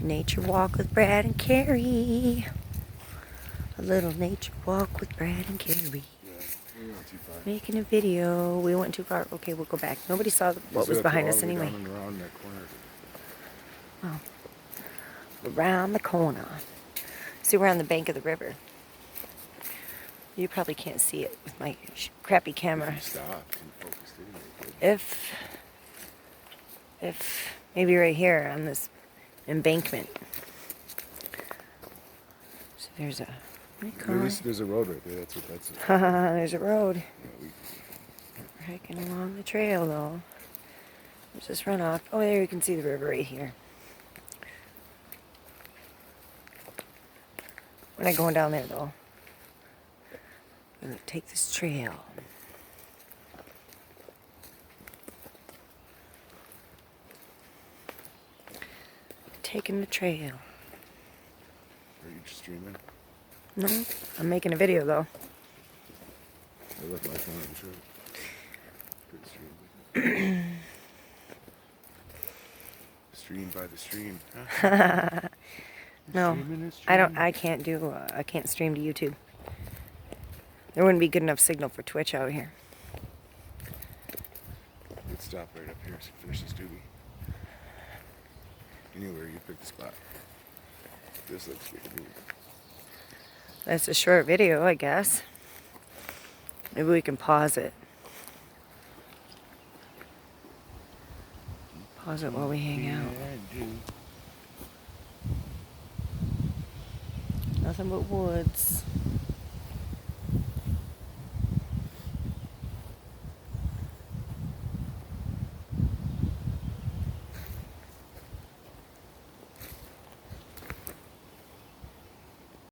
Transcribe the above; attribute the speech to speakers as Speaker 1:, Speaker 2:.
Speaker 1: Nature walk with Brad and Carrie. A little nature walk with Brad and Carrie.
Speaker 2: Yeah, we went too far.
Speaker 1: Making a video. We went too far. Okay, we'll go back. Nobody saw what was behind us anyway.
Speaker 2: Down and around that corner.
Speaker 1: Oh. Around the corner. See, we're on the bank of the river. You probably can't see it with my crappy camera.
Speaker 2: If you stopped and focused in,
Speaker 1: If maybe right here on this embankment. So there's a.
Speaker 2: There's a road right there. That's it.
Speaker 1: There's a road.
Speaker 2: Yeah,
Speaker 1: We're hiking along the trail though. There's this runoff. Oh, there you can see the river right here. We're not going down there though. We're gonna take this trail. Taking the trail.
Speaker 2: Are you just streaming?
Speaker 1: No, I'm making a video though.
Speaker 2: I left my phone on show. Good stream. Stream by the stream. Huh?
Speaker 1: No, I can't stream to YouTube. There wouldn't be good enough signal for Twitch out here.
Speaker 2: Let's stop right up here so finish this doobie. Anywhere you pick the spot. This looks good to me.
Speaker 1: That's a short video, I guess. Maybe we can pause it. Pause it while we hang out. Nothing but woods.